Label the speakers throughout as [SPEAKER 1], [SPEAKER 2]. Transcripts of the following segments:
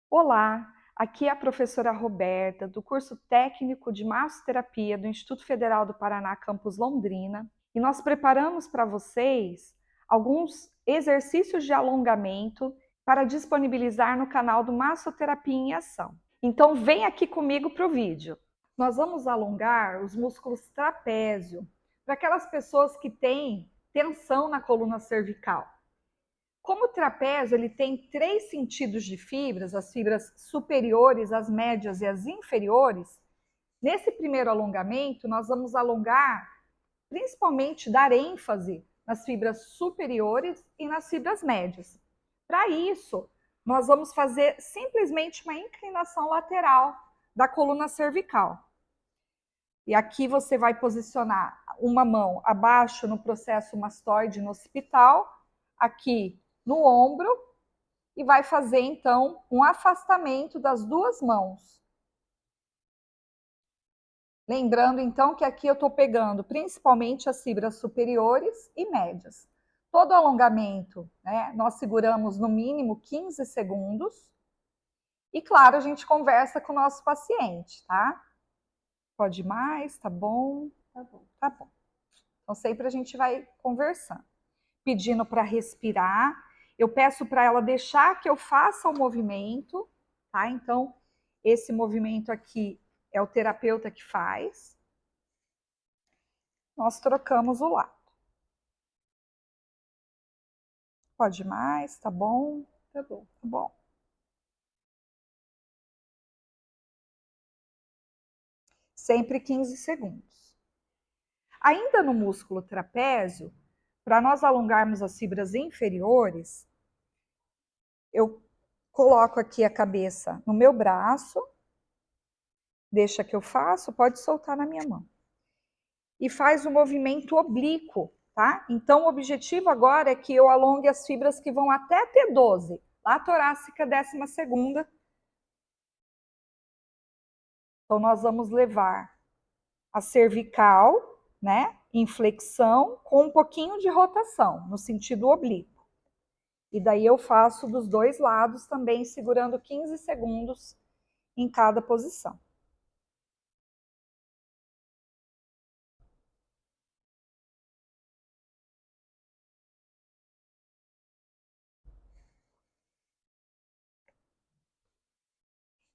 [SPEAKER 1] Olá, aqui é a professora Roberta, do curso técnico de massoterapia do Instituto Federal do Paraná, campus Londrina, e nós preparamos para vocês alguns exercícios de alongamento para disponibilizar no canal do Massoterapia em Ação. Então, vem aqui comigo para o vídeo. Nós vamos alongar os músculos trapézio, para aquelas pessoas que têm tensão na coluna cervical. Como o trapézio ele tem 3 sentidos de fibras, as fibras superiores, as médias e as inferiores, nesse primeiro alongamento nós vamos alongar, principalmente dar ênfase nas fibras superiores e nas fibras médias. Para isso, nós vamos fazer simplesmente uma inclinação lateral da coluna cervical. E aqui você vai posicionar uma mão abaixo no processo mastoide no occipital, aqui no ombro, e vai fazer então um afastamento das duas mãos. Lembrando então que aqui eu estou pegando principalmente as fibras superiores e médias. Todo alongamento, né, nós seguramos no mínimo 15 segundos. E claro, a gente conversa com o nosso paciente, tá? Pode mais, tá bom? Tá bom. Tá bom. Então sempre a gente vai conversando. Pedindo para respirar. Eu peço para ela deixar que eu faça o movimento, tá? Então, esse movimento aqui é o terapeuta que faz. Nós trocamos o lado. Pode mais, tá bom? Tá bom, tá bom. Sempre 15 segundos. Ainda no músculo trapézio, para nós alongarmos as fibras inferiores, eu coloco aqui a cabeça no meu braço, deixa que eu faço, pode soltar na minha mão. E faz o movimento oblíquo, tá? Então, o objetivo agora é que eu alongue as fibras que vão até T12, lá torácica 12ª. Então, nós vamos levar a cervical, né, em flexão, com um pouquinho de rotação, no sentido oblíquo. E daí eu faço dos dois lados também, segurando 15 segundos em cada posição.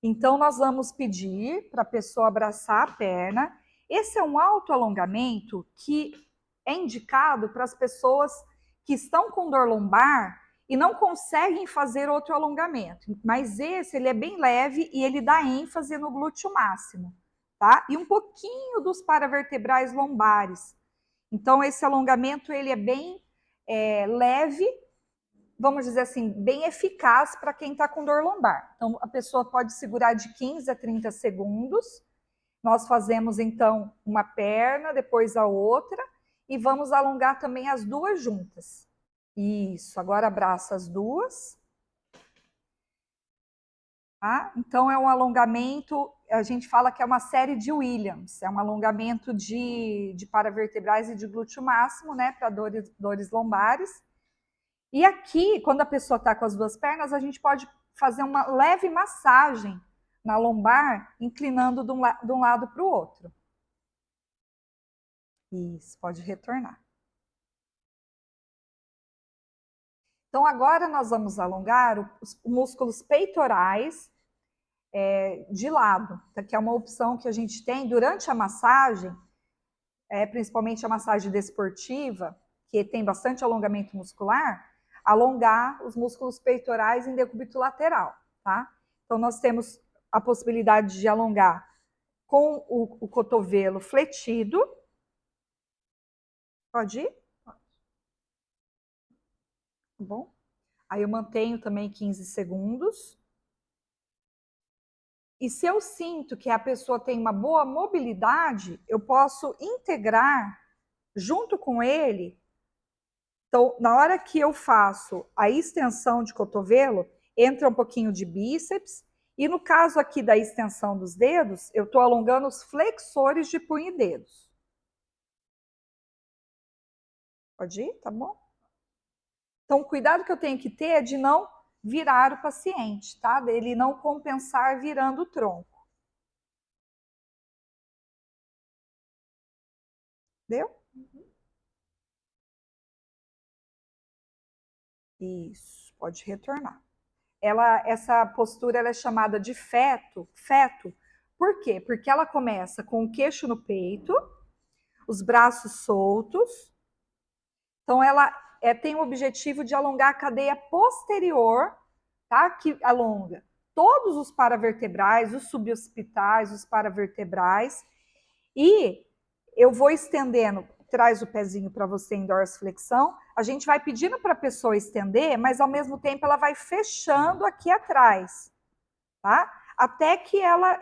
[SPEAKER 1] Então, nós vamos pedir para a pessoa abraçar a perna. Esse é um autoalongamento que é indicado para as pessoas que estão com dor lombar e não conseguem fazer outro alongamento. Mas esse, ele é bem leve e ele dá ênfase no glúteo máximo, tá? E um pouquinho dos paravertebrais lombares. Então, esse alongamento, ele é bem leve, vamos dizer assim, bem eficaz para quem está com dor lombar. Então, a pessoa pode segurar de 15 a 30 segundos. Nós fazemos, então, uma perna, depois a outra, e vamos alongar também as duas juntas. Isso, agora abraça as duas. Tá? Então, é um alongamento, a gente fala que é uma série de Williams, é um alongamento de paravertebrais e de glúteo máximo, né, para dores lombares. E aqui, quando a pessoa está com as duas pernas, a gente pode fazer uma leve massagem na lombar, inclinando de um lado para o outro. Isso, pode retornar. Então, agora nós vamos alongar os músculos peitorais de lado, que é uma opção que a gente tem durante a massagem, principalmente a massagem desportiva, que tem bastante alongamento muscular, alongar os músculos peitorais em decúbito lateral, tá? Então, nós temos a possibilidade de alongar com o cotovelo fletido. Pode ir? Tá bom? Aí eu mantenho também 15 segundos. E se eu sinto que a pessoa tem uma boa mobilidade, eu posso integrar junto com ele. Então, na hora que eu faço a extensão de cotovelo, entra um pouquinho de bíceps. E no caso aqui da extensão dos dedos, eu estou alongando os flexores de punho e dedos. Pode ir? Tá bom? Então, o cuidado que eu tenho que ter é de não virar o paciente, tá? Ele não compensar virando o tronco. Deu? Isso, pode retornar. Essa postura ela é chamada de feto. Feto, por quê? Porque ela começa com o queixo no peito, os braços soltos. Então, ela tem o objetivo de alongar a cadeia posterior, tá? Que alonga todos os paravertebrais, os suboccipitais, os paravertebrais. E eu vou estendendo, traz o pezinho para você em dorsiflexão. A gente vai pedindo para a pessoa estender, mas ao mesmo tempo ela vai fechando aqui atrás, tá? Até que ela,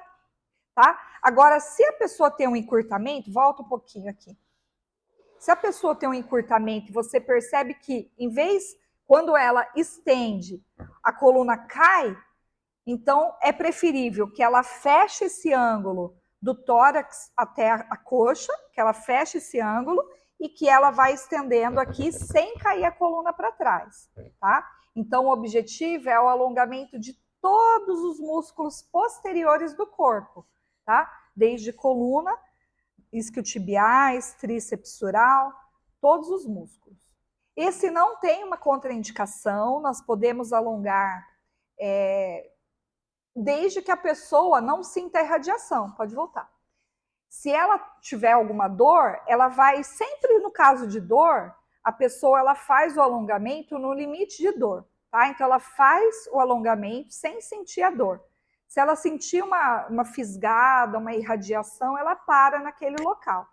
[SPEAKER 1] tá? Agora, se a pessoa tem um encurtamento, volta um pouquinho aqui. Se a pessoa tem um encurtamento e você percebe que, em vez, quando ela estende, a coluna cai, então é preferível que ela feche esse ângulo do tórax até a coxa, que ela feche esse ângulo e que ela vai estendendo aqui sem cair a coluna para trás, tá? Então o objetivo é o alongamento de todos os músculos posteriores do corpo, tá? Desde coluna, isquiotibiais, tríceps sural, todos os músculos. Esse não tem uma contraindicação, nós podemos alongar desde que a pessoa não sinta irradiação. Pode voltar. Se ela tiver alguma dor, ela vai, sempre no caso de dor, a pessoa ela faz o alongamento no limite de dor, tá? Então ela faz o alongamento sem sentir a dor. Se ela sentir uma fisgada, uma irradiação, ela para naquele local.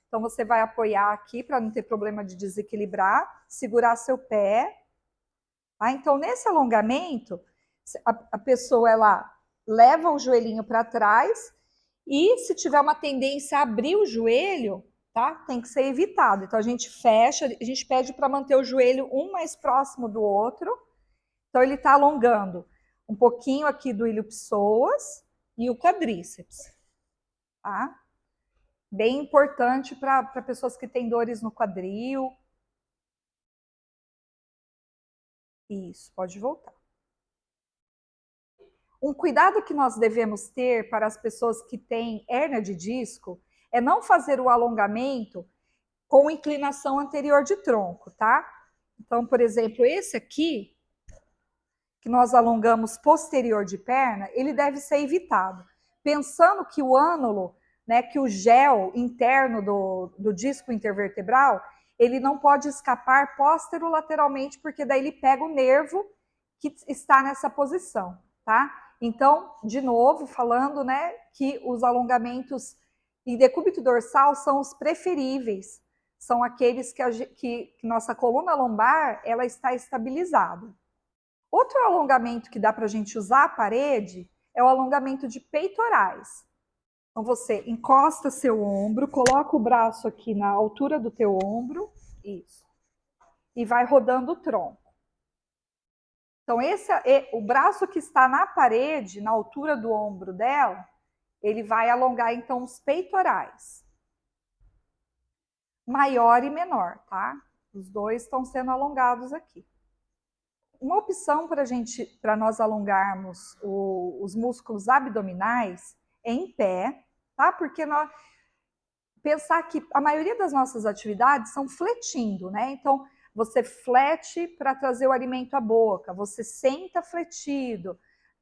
[SPEAKER 1] Então você vai apoiar aqui para não ter problema de desequilibrar, segurar seu pé. Tá? Então nesse alongamento, a pessoa ela leva o joelhinho para trás e se tiver uma tendência a abrir o joelho, tá? Tem que ser evitado. Então a gente fecha, a gente pede para manter o joelho um mais próximo do outro. Então ele está alongando um pouquinho aqui do ilho-psoas e o quadríceps, tá? Bem importante para pessoas que têm dores no quadril. Isso, pode voltar. Um cuidado que nós devemos ter para as pessoas que têm hérnia de disco é não fazer o alongamento com inclinação anterior de tronco, tá? Então, por exemplo, esse aqui, que nós alongamos posterior de perna, ele deve ser evitado. Pensando que o ânulo, né, que o gel interno do disco intervertebral, ele não pode escapar posterolateralmente, porque daí ele pega o nervo que está nessa posição, tá? Então, de novo, falando, né, que os alongamentos em decúbito dorsal são os preferíveis, são aqueles que nossa coluna lombar ela está estabilizada. Outro alongamento que dá para a gente usar a parede é o alongamento de peitorais. Então você encosta seu ombro, coloca o braço aqui na altura do teu ombro, isso, e vai rodando o tronco. Então esse o braço que está na parede, na altura do ombro dela, ele vai alongar então os peitorais. Maior e menor, tá? Os dois estão sendo alongados aqui. Uma opção para nós alongarmos os músculos abdominais é em pé, tá? Porque pensar que a maioria das nossas atividades são fletindo, né? Então, você flete para trazer o alimento à boca, você senta fletido,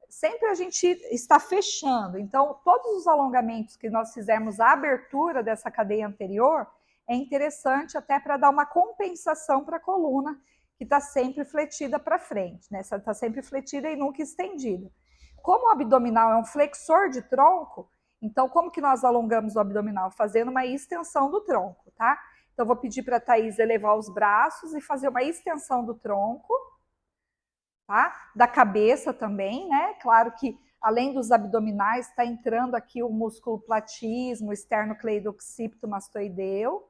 [SPEAKER 1] sempre a gente está fechando. Então, todos os alongamentos que nós fizermos a abertura dessa cadeia anterior é interessante até para dar uma compensação para a coluna, que está sempre fletida para frente, né? Está sempre fletida e nunca estendida. Como o abdominal é um flexor de tronco, então como que nós alongamos o abdominal? Fazendo uma extensão do tronco, tá? Então vou pedir para a Thaís elevar os braços e fazer uma extensão do tronco, tá? Da cabeça também, né? Claro que além dos abdominais está entrando aqui o músculo platismo, esternocleidoccipito mastoideu.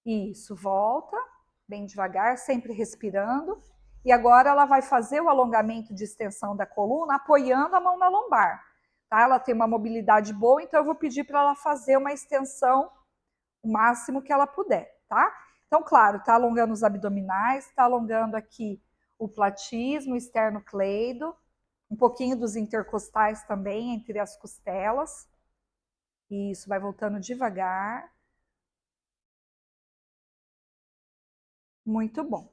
[SPEAKER 1] Isso, volta. Bem devagar, sempre respirando. E agora ela vai fazer o alongamento de extensão da coluna, apoiando a mão na lombar. Tá? Ela tem uma mobilidade boa, então eu vou pedir para ela fazer uma extensão o máximo que ela puder, tá? Então, claro, tá alongando os abdominais, tá alongando aqui o platismo, o esternocleido, um pouquinho dos intercostais também, entre as costelas. Isso, vai voltando devagar. Muito bom.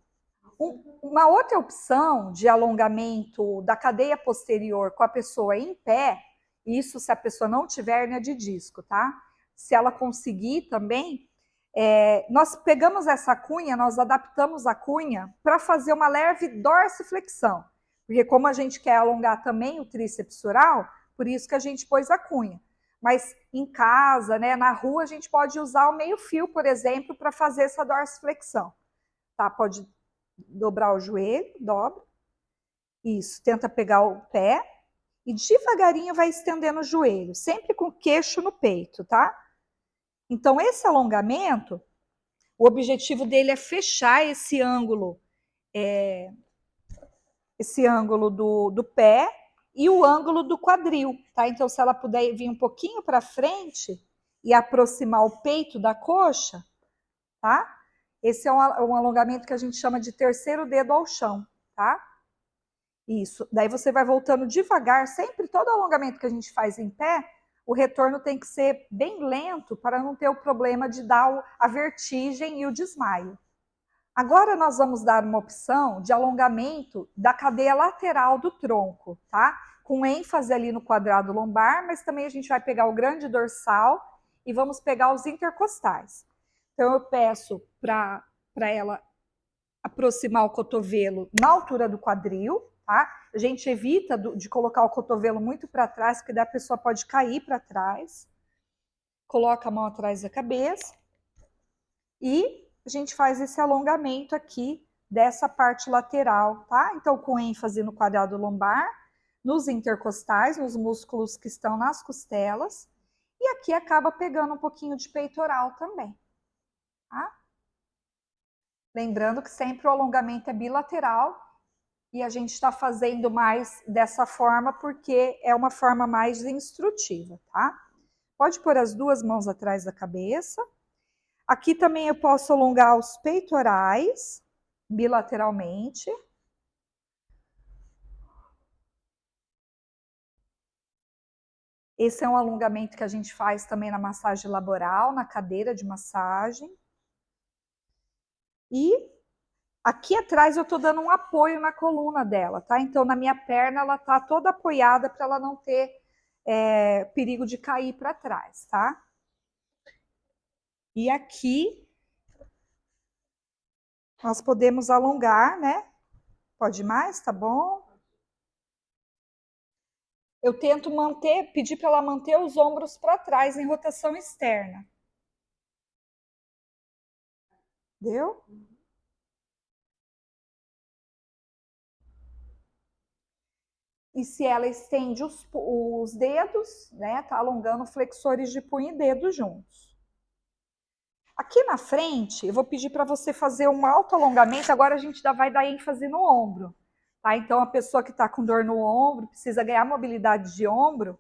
[SPEAKER 1] Uma outra opção de alongamento da cadeia posterior com a pessoa em pé, isso se a pessoa não tiver hérnia de disco, tá? Se ela conseguir também, nós pegamos essa cunha, nós adaptamos a cunha para fazer uma leve dorsiflexão, porque como a gente quer alongar também o tríceps oral, por isso que a gente pôs a cunha. Mas em casa, né, na rua, a gente pode usar o meio fio, por exemplo, para fazer essa dorsiflexão. Tá? Pode dobrar o joelho, dobra. Isso, tenta pegar o pé e devagarinho vai estendendo o joelho, sempre com o queixo no peito, tá? Então, esse alongamento, o objetivo dele é fechar esse ângulo do pé e o ângulo do quadril, tá? Então, se ela puder vir um pouquinho para frente e aproximar o peito da coxa, tá? Esse é um alongamento que a gente chama de terceiro dedo ao chão, tá? Isso. Daí você vai voltando devagar, sempre todo alongamento que a gente faz em pé, o retorno tem que ser bem lento para não ter o problema de dar a vertigem e o desmaio. Agora nós vamos dar uma opção de alongamento da cadeia lateral do tronco, tá? Com ênfase ali no quadrado lombar, mas também a gente vai pegar o grande dorsal e vamos pegar os intercostais. Então eu peço para ela aproximar o cotovelo na altura do quadril, tá? A gente evita de colocar o cotovelo muito para trás, porque daí a pessoa pode cair para trás. Coloca a mão atrás da cabeça e a gente faz esse alongamento aqui dessa parte lateral, tá? Então, com ênfase no quadrado lombar, nos intercostais, nos músculos que estão nas costelas, e aqui acaba pegando um pouquinho de peitoral também, tá? Lembrando que sempre o alongamento é bilateral e a gente está fazendo mais dessa forma porque é uma forma mais instrutiva, tá? Pode pôr as duas mãos atrás da cabeça. Aqui também eu posso alongar os peitorais bilateralmente. Esse é um alongamento que a gente faz também na massagem laboral, na cadeira de massagem. E aqui atrás eu estou dando um apoio na coluna dela, tá? Então, na minha perna, ela está toda apoiada para ela não ter perigo de cair para trás, tá? E aqui nós podemos alongar, né? Pode mais, tá bom? Eu tento pedir para ela manter os ombros para trás em rotação externa. Deu? E se ela estende os dedos, né? Tá alongando flexores de punho e dedo juntos. Aqui na frente, eu vou pedir para você fazer um alto alongamento. Agora a gente vai dar ênfase no ombro. Tá? Então, a pessoa que está com dor no ombro, precisa ganhar mobilidade de ombro,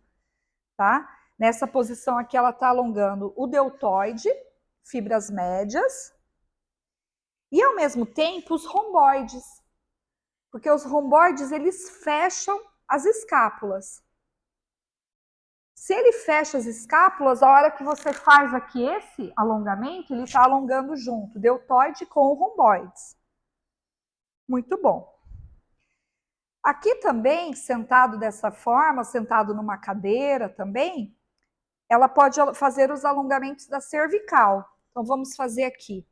[SPEAKER 1] tá? Nessa posição aqui, ela está alongando o deltoide, fibras médias, e ao mesmo tempo os romboides, porque os romboides, eles fecham as escápulas. Se ele fecha as escápulas, a hora que você faz aqui esse alongamento, ele está alongando junto, deltoide com o romboides. Muito bom. Aqui também, sentado dessa forma, sentado numa cadeira também, ela pode fazer os alongamentos da cervical. Então, vamos fazer aqui.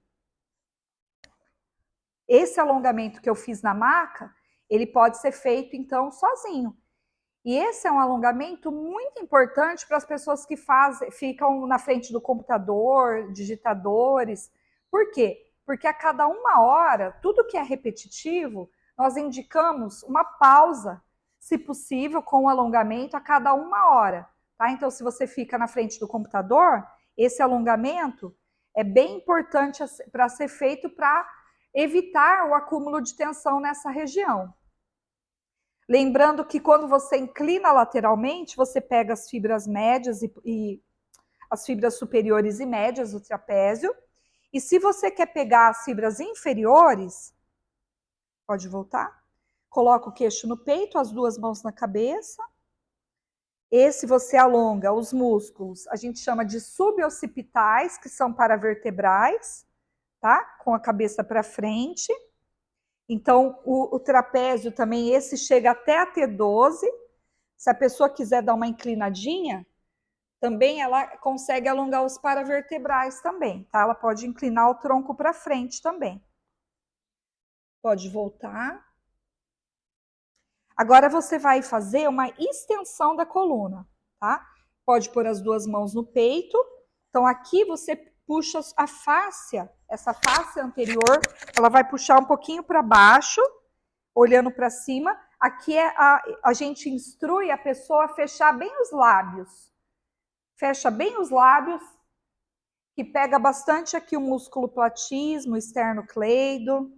[SPEAKER 1] Esse alongamento que eu fiz na maca, ele pode ser feito, então, sozinho. E esse é um alongamento muito importante para as pessoas que ficam na frente do computador, digitadores. Por quê? Porque a cada 1 hora, tudo que é repetitivo, nós indicamos uma pausa, se possível, com o alongamento a cada 1 hora. Tá? Então, se você fica na frente do computador, esse alongamento é bem importante para ser feito para evitar o acúmulo de tensão nessa região. Lembrando que quando você inclina lateralmente, você pega as fibras médias e as fibras superiores e médias do trapézio. E se você quer pegar as fibras inferiores, Pode voltar. Coloca o queixo no peito, as duas mãos na cabeça. Esse você alonga os músculos, a gente chama de suboccipitais, que são paravertebrais, tá? Com a cabeça para frente. Então, o trapézio também, esse chega até a T12. Se a pessoa quiser dar uma inclinadinha, também ela consegue alongar os paravertebrais também, tá? Ela pode inclinar o tronco para frente também. Pode voltar. Agora você vai fazer uma extensão da coluna, tá? Pode pôr as duas mãos no peito. Então aqui você puxa a fáscia, essa fáscia anterior, ela vai puxar um pouquinho para baixo, olhando para cima. Aqui a gente instrui a pessoa a fechar bem os lábios. Fecha bem os lábios, que pega bastante aqui o músculo platismo, esternocleido.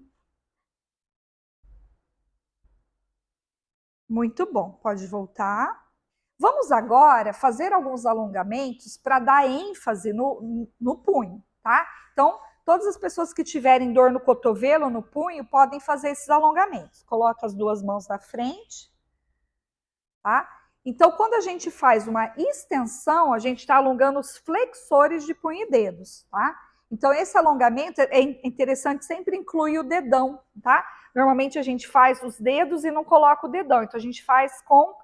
[SPEAKER 1] Muito bom, pode voltar. Vamos agora fazer alguns alongamentos para dar ênfase no punho, tá? Então, todas as pessoas que tiverem dor no cotovelo ou no punho podem fazer esses alongamentos. Coloca as duas mãos na frente, tá? Então, quando a gente faz uma extensão, a gente está alongando os flexores de punho e dedos, tá? Então, esse alongamento é interessante, sempre incluir o dedão, tá? Normalmente a gente faz os dedos e não coloca o dedão, então a gente faz com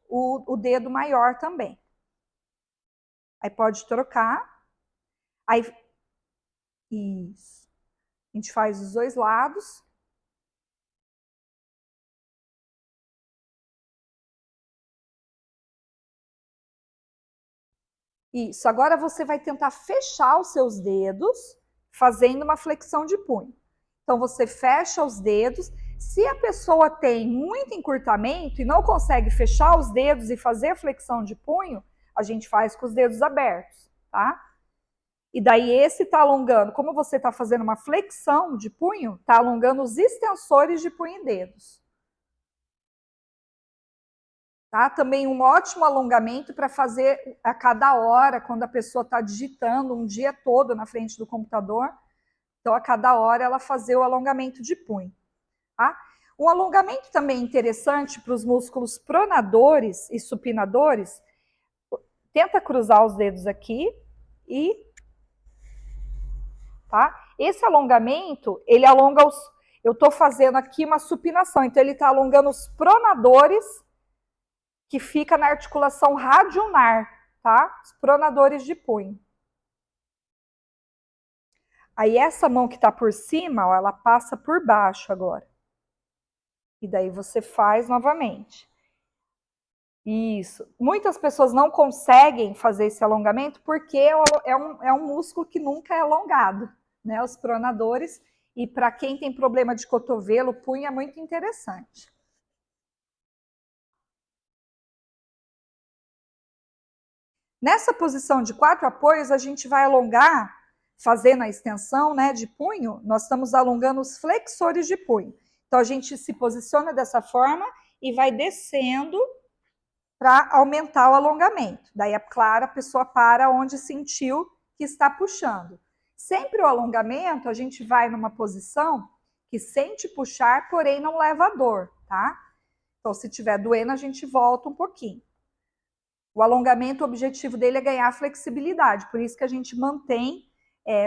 [SPEAKER 1] o dedo maior também. Aí pode trocar. Aí, isso. A gente faz os dois lados. Isso. Agora você vai tentar fechar os seus dedos, fazendo uma flexão de punho. Então você fecha os dedos. Se a pessoa tem muito encurtamento e não consegue fechar os dedos e fazer a flexão de punho, a gente faz com os dedos abertos, tá? E daí esse está alongando, como você está fazendo uma flexão de punho, está alongando os extensores de punho e dedos. Tá? Também um ótimo alongamento para fazer a cada hora, quando a pessoa está digitando um dia todo na frente do computador. Então, a cada hora ela fazer o alongamento de punho. Tá? Um alongamento também interessante para os músculos pronadores e supinadores. Tenta cruzar os dedos aqui e... Tá? Esse alongamento, ele alonga os... Eu estou fazendo aqui uma supinação, então ele está alongando os pronadores, que fica na articulação radionar, tá? Os pronadores de punho. Aí essa mão que está por cima, ó, ela passa por baixo agora. E daí você faz novamente. Isso. Muitas pessoas não conseguem fazer esse alongamento porque é um músculo que nunca é alongado, né? Os pronadores. E para quem tem problema de cotovelo, punho é muito interessante. Nessa posição de 4 apoios, a gente vai alongar, fazendo a extensão, né, de punho, nós estamos alongando os flexores de punho. Então, a gente se posiciona dessa forma e vai descendo para aumentar o alongamento. Daí, é claro, a pessoa para onde sentiu que está puxando. Sempre o alongamento, a gente vai numa posição que sente puxar, porém não leva a dor, tá? Então, se estiver doendo, a gente volta um pouquinho. O alongamento, o objetivo dele é ganhar flexibilidade, por isso que a gente mantém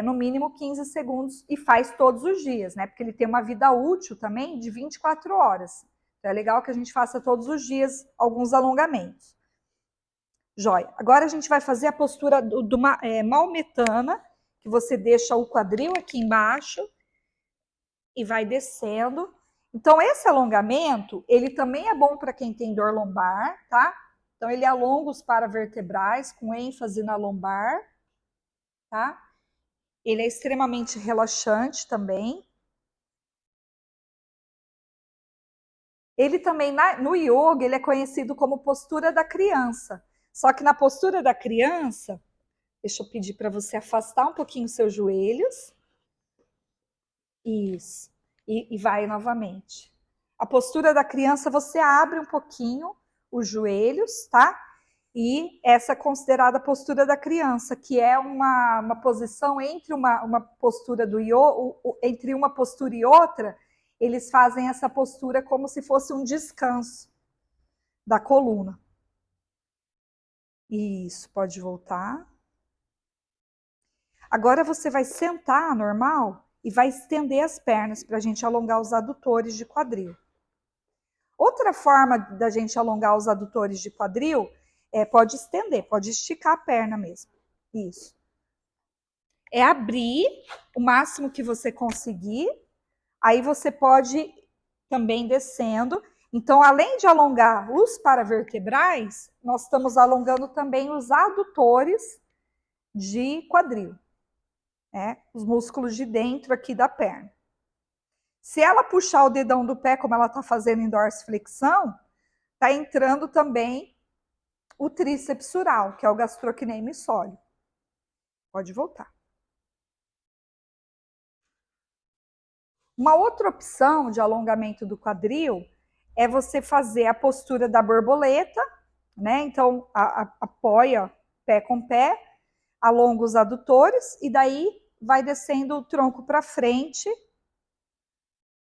[SPEAKER 1] no mínimo 15 segundos e faz todos os dias, né? Porque ele tem uma vida útil também de 24 horas. Então é legal que a gente faça todos os dias alguns alongamentos. Jóia. Agora a gente vai fazer a postura do maometana, que você deixa o quadril aqui embaixo e vai descendo. Então esse alongamento, ele também é bom para quem tem dor lombar, tá? Então, ele alonga os paravertebrais com ênfase na lombar, tá? Ele é extremamente relaxante também. Ele também, no yoga, ele é conhecido como postura da criança. Só que na postura da criança, deixa eu pedir para você afastar um pouquinho os seus joelhos. Isso. E vai novamente. A postura da criança, você abre um pouquinho os joelhos, tá? E essa é considerada a postura da criança, que é uma posição entre uma postura do yoga, entre uma postura e outra, eles fazem essa postura como se fosse um descanso da coluna. Isso, pode voltar. Agora você vai sentar normal e vai estender as pernas para a gente alongar os adutores de quadril. Outra forma da gente alongar os adutores de quadril pode estender, pode esticar a perna mesmo. Isso. É abrir o máximo que você conseguir. Aí você pode também descendo. Então, além de alongar os paravertebrais, nós estamos alongando também os adutores de quadril, os músculos de dentro aqui da perna. Se ela puxar o dedão do pé, como ela está fazendo em dorsiflexão, está entrando também o tríceps sural, que é o gastrocnêmio sólido. Pode voltar. Uma outra opção de alongamento do quadril é você fazer a postura da borboleta, né? Então, apoia pé com pé, alonga os adutores e daí vai descendo o tronco para frente.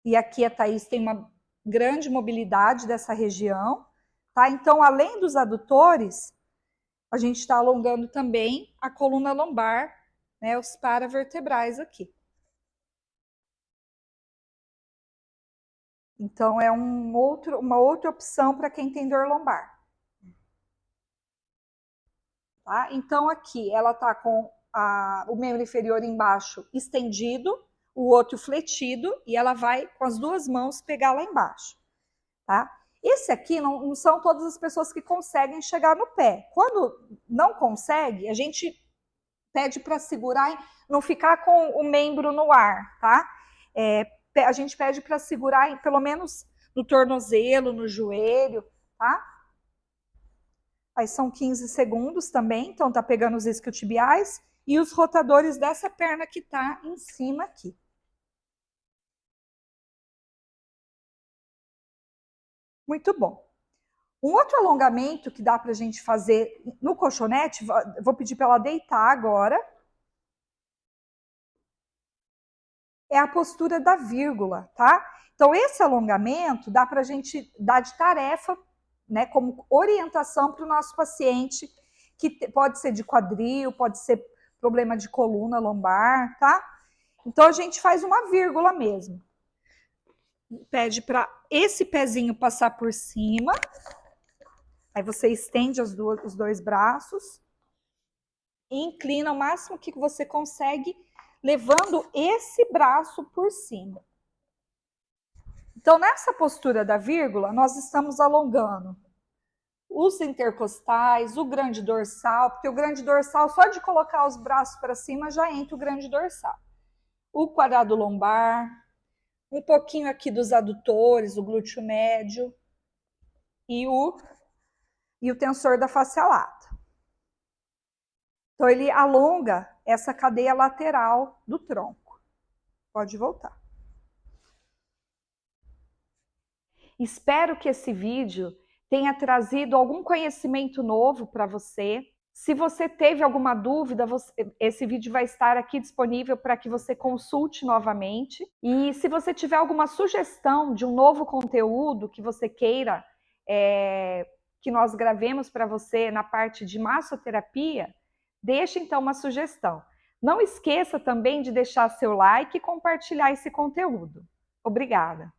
[SPEAKER 1] E aqui a Thaís tem uma grande mobilidade dessa região, tá? Então, além dos adutores, a gente está alongando também a coluna lombar, né? Os paravertebrais aqui. Então, é uma outra opção para quem tem dor lombar. Tá? Então, aqui ela está com o membro inferior embaixo estendido, o outro fletido, e ela vai com as duas mãos pegar lá embaixo. Tá? Esse aqui não são todas as pessoas que conseguem chegar no pé. Quando não consegue, a gente pede para segurar, não ficar com o membro no ar, tá? A gente pede para segurar pelo menos no tornozelo, no joelho, tá? Aí são 15 segundos também, então tá pegando os isquiotibiais e os rotadores dessa perna que tá em cima aqui. Muito bom. Um outro alongamento que dá pra gente fazer no colchonete, vou pedir para ela deitar agora, é a postura da vírgula, tá? Então, esse alongamento dá pra gente dar de tarefa, né, como orientação para o nosso paciente, que pode ser de quadril, pode ser problema de coluna lombar, tá? Então, a gente faz uma vírgula mesmo. Pede para esse pezinho passar por cima. Aí você estende os dois braços e inclina o máximo que você consegue, levando esse braço por cima. Então, nessa postura da vírgula, nós estamos alongando os intercostais, o grande dorsal, porque o grande dorsal, só de colocar os braços para cima, já entra o grande dorsal. O quadrado lombar, um pouquinho aqui dos adutores, o glúteo médio e o tensor da face lata. Então, ele alonga essa cadeia lateral do tronco. Pode voltar. Espero que esse vídeo tenha trazido algum conhecimento novo para você. Se você teve alguma dúvida, esse vídeo vai estar aqui disponível para que você consulte novamente. E se você tiver alguma sugestão de um novo conteúdo que você queira que nós gravemos para você na parte de massoterapia, deixe então uma sugestão. Não esqueça também de deixar seu like e compartilhar esse conteúdo. Obrigada!